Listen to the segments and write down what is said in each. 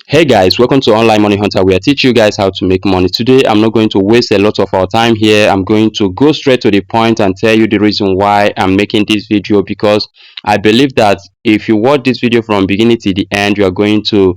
Hey guys, welcome to Online Money Hunter, where I teach you guys how to make money. Today, I'm not going to waste a lot of our time here. I'm going to go straight to the point and tell you the reason why I'm making this video, because I believe that if you watch this video from beginning to the end, you are going to,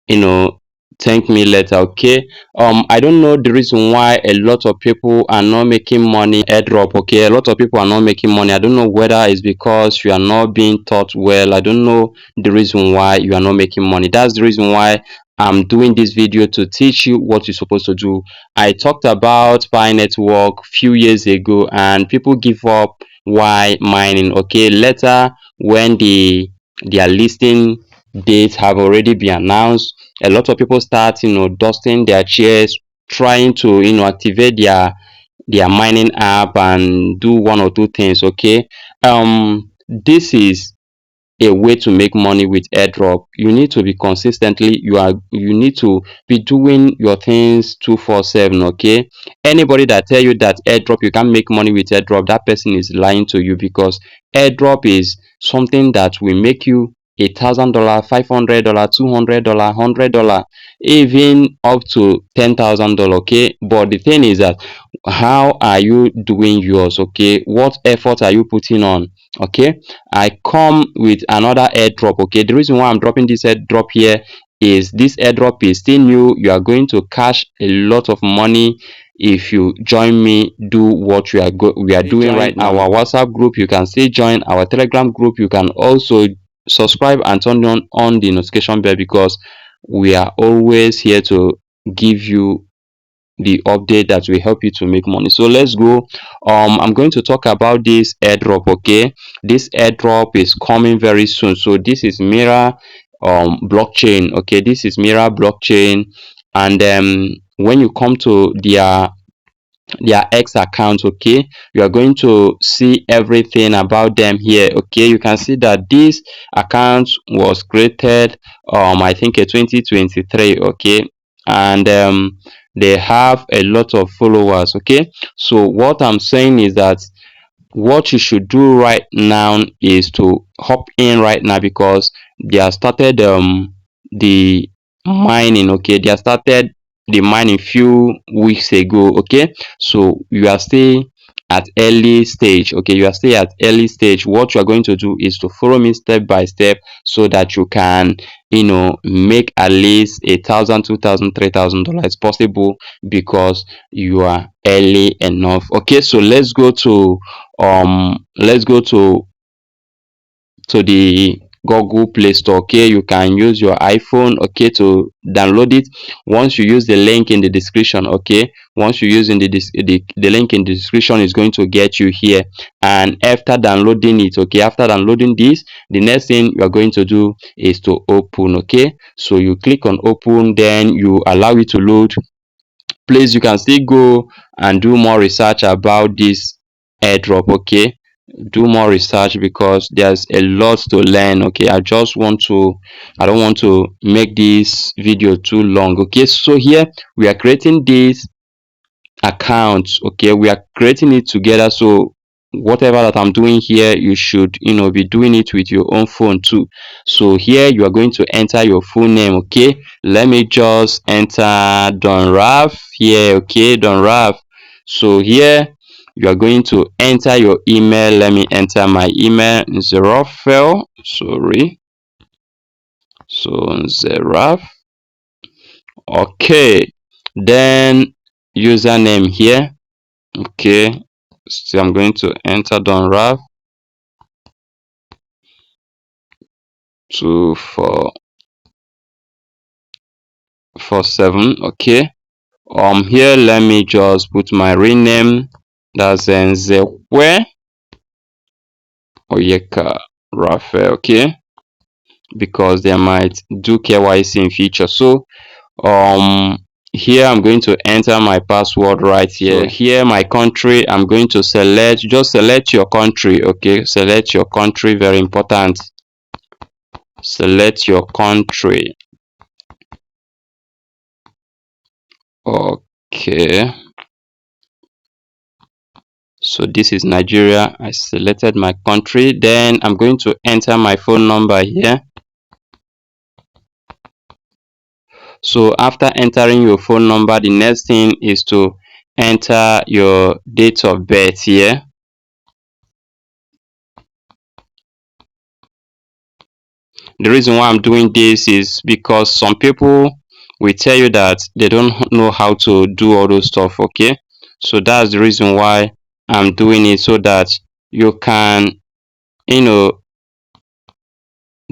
you know, thank me later. Okay. I don't know the reason why a lot of people are not making money airdrop. Okay, a lot of people are not making money. I don't know whether it's because you are not being taught well. I don't know the reason why you are not making money. That's the reason why I'm doing this video, to teach you what you're supposed to do. I talked about Mira Network few years ago and people give up. Why mining? Okay, later when their listing dates have already been announced, a lot of people start dusting their chairs, trying to activate their mining app and do one or two things. Okay, this is a way to make money with airdrop. You need to be consistently, you need to be doing your things 247. Okay, anybody that tell you that airdrop you can make money with airdrop, that person is lying to you, because airdrop is something that will make you $1,000, $500, $200, $100, even up to $10,000. Okay, but the thing is that how are you doing yours? Okay, what effort are you putting on? Okay, I come with another airdrop. Okay, the reason why I'm dropping this airdrop here is this airdrop is still new. You are going to cash a lot of money if you join me do what we are doing right now. Our WhatsApp group, you can still join our Telegram group. You can also subscribe and turn on the notification bell, because we are always here to give you the update that will help you to make money. So let's go. I'm going to talk about this airdrop. Okay, this airdrop is coming very soon. So this is Mira blockchain. Okay, this is Mira blockchain. And when you come to their X account, okay, you are going to see everything about them here. Okay, you can see that this account was created I think 2023. Okay, and they have a lot of followers. Okay, so what I'm saying is that what you should do right now is to hop in right now, because they have started the mining. Okay, they have started the mining few weeks ago. Okay, so you are still at early stage. Okay, you are still at early stage. What you are going to do is to follow me step by step, so that you can make at least $1,000, $2,000, $3,000 possible, because you are early enough. Okay, so let's go to the Google Play Store. Okay, you can use your iPhone, okay, to download it. Once you use the link in the description, okay, once you use in the link in the description, is going to get you here. And after downloading it, okay, after downloading this, the next thing you are going to do is to open. Okay, so you click on open, then you allow it to load. Please, you can still go and do more research about this airdrop. Okay, do more research, because there's a lot to learn. Okay, I don't want to make this video too long. Okay, so here we are creating this account. Okay, we are creating it together. So whatever that I'm doing here, you should be doing it with your own phone too. So here you are going to enter your full name. Okay, let me just enter Don Raf here. Okay, Don Raf. So here you are going to enter your email. Let me enter my email. Zerofel, sorry, so Zeraf. Okay, then username here. Okay, so I'm going to enter Don Raf 2447. Okay, here let me just put my real name. That's Nzewe Oyeka Raphael. Okay, because they might do KYC in future. So here I'm going to enter my password right here. So here my country, I'm going to select, just select your country. Okay, select your country, very important. Select your country. Okay, so this is Nigeria. I selected my country. Then I'm going to enter my phone number here. So after entering your phone number, the next thing is to enter your date of birth here. The reason why I'm doing this is because some people will tell you that they don't know how to do all those stuff. Okay, so that's the reason why I'm doing it, so that you can, you know,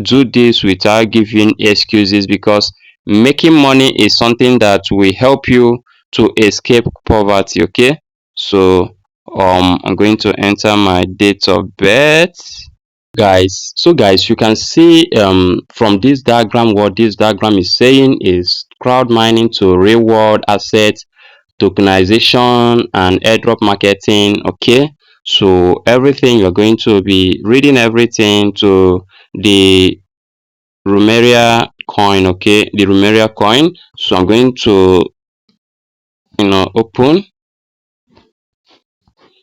do this without giving excuses, because making money is something that will help you to escape poverty. Okay, so I'm going to enter my date of birth, guys. So guys, you can see from this diagram, what this diagram is saying is crowd mining to reward assets, tokenization and airdrop marketing. Okay, so everything, you're going to be reading everything to the Lumira coin. Okay, the Lumira coin. So I'm going to, open.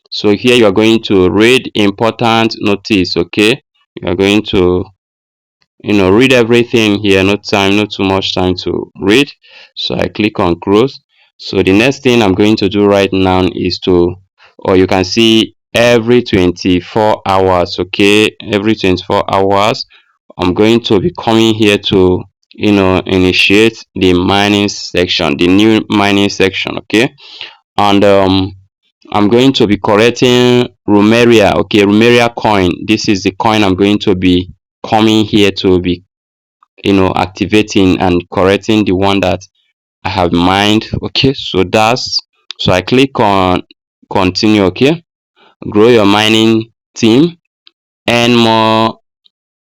So here you are going to read important notice. Okay, you are going to, read everything here. No time, not too much time to read. So I click on close. So the next thing I'm going to do right now is to, or you can see, every 24 hours. Okay, every 24 hours I'm going to be coming here to, initiate the mining section, the new mining section. Okay, and I'm going to be correcting Rumeria. Okay, Rumeria coin. This is the coin I'm going to be coming here to be, activating and correcting the one that I have mined. Okay, so that's, so I click on continue. Okay, grow your mining team, earn more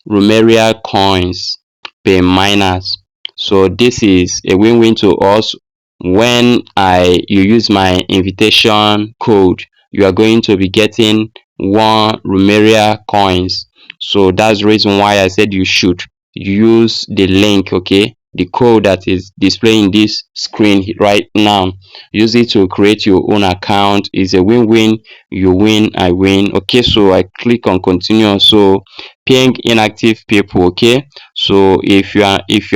Rumeria coins per miners. So this is a win-win to us. When you use my invitation code, you are going to be getting one Rumeria coins. So that's the reason why I said you should use the link. Okay, the code that is displaying this screen right now, use it to create your own account. Is a win-win. You win, I win. Okay, so I click on continue. So ping inactive people. Okay, so if you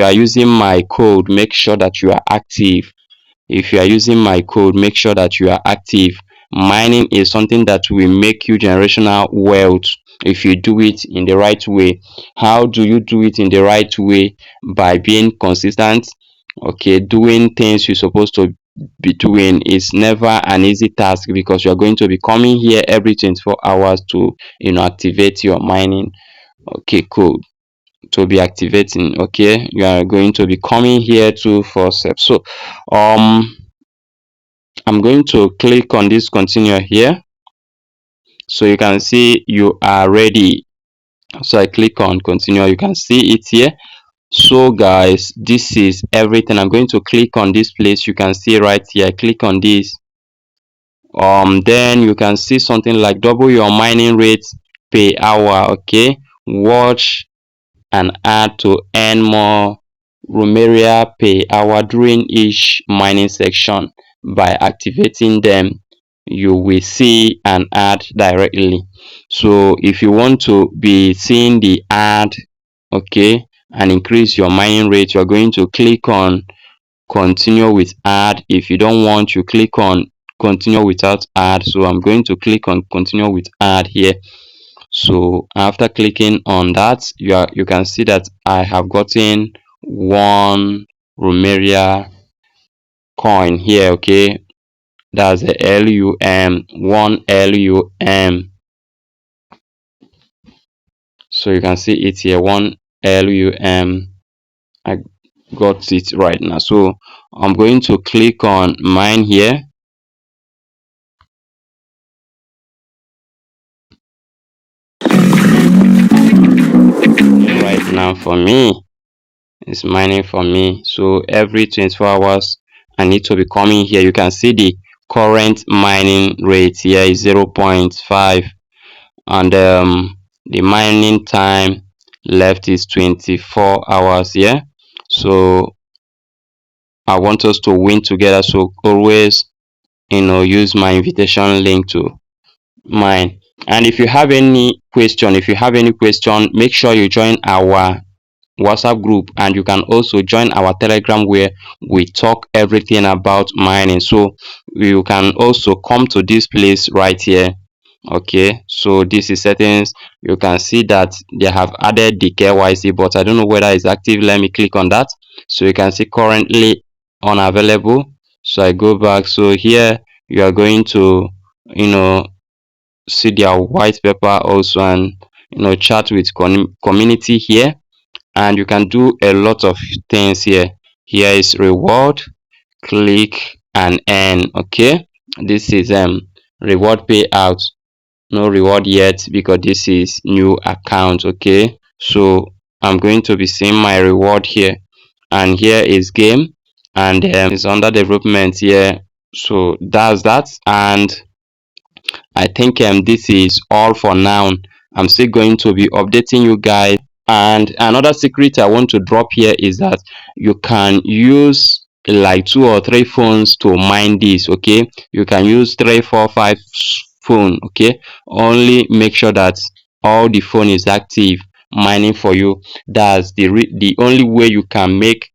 are using my code, make sure that you are active. If you are using my code, make sure that you are active. Mining is something that will make you generational wealth if you do it in the right way. How do you do it in the right way? By being consistent. Okay, doing things you're supposed to be doing is never an easy task, because you are going to be coming here every 24 hours to, activate your mining. Okay, cool, to be activating. Okay, you are going to be coming here to for step. So I'm going to click on this continue here, so you can see you are ready. So I click on continue, you can see it here. So guys, this is everything. I'm going to click on this place, you can see right here. I click on this, then you can see something like double your mining rate per hour. Okay, watch and add to earn more Rumeria per hour during each mining section. By activating them, you will see an ad directly. So if you want to be seeing the ad, okay, and increase your mining rate, you're going to click on continue with ad. If you don't want, you click on continue without ad. So I'm going to click on continue with ad here. So after clicking on that, you can see that I have gotten one Rumeria coin here. Okay, that's the LUM, one LUM. So you can see it here, one LUM. I got it right now. So I'm going to click on mine here. Right now for me, it's mining for me. So every 24 hours I need to be coming here. You can see the current mining rate here is 0.5, and the mining time left is 24 hours here. So I want us to win together, so always, use my invitation link to mine. And if you have any question, make sure you join our WhatsApp group, and you can also join our Telegram where we talk everything about mining. So you can also come to this place right here. Okay, so this is settings. You can see that they have added the KYC, but I don't know whether it's active. Let me click on that. So you can see currently unavailable. So I go back. So here you are going to, you know, see their white paper also, and chat with community here, and you can do a lot of things here. Here is reward, click and earn. Okay, this is reward payout. No reward yet because this is new account. Okay, so I'm going to be seeing my reward here, and here is game, and it's under development here. So that's that, and I think this is all for now. I'm still going to be updating you guys. And another secret I want to drop here is that you can use like 2 or 3 phones to mine this. Okay, you can use 3 4 5 phone. Okay, only make sure that all the phone is active mining for you. That's the only way you can make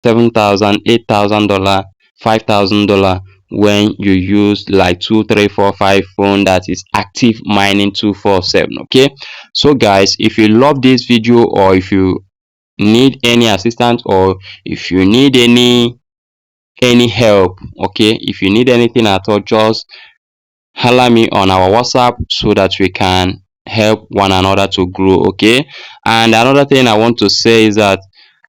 7,000, $8,000, $5,000 when you use like 2 3 4 5 phone that is active mining 247. Okay, so guys, if you love this video, or if you need any assistance, or if you need any help, okay, if you need anything at all, just holler me on our WhatsApp so that we can help one another to grow. Okay, and another thing I want to say is that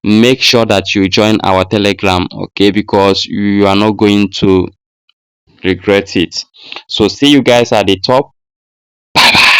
make sure that you join our Telegram. Okay, because you are not going to regret it. So see you guys at the top. Bye bye.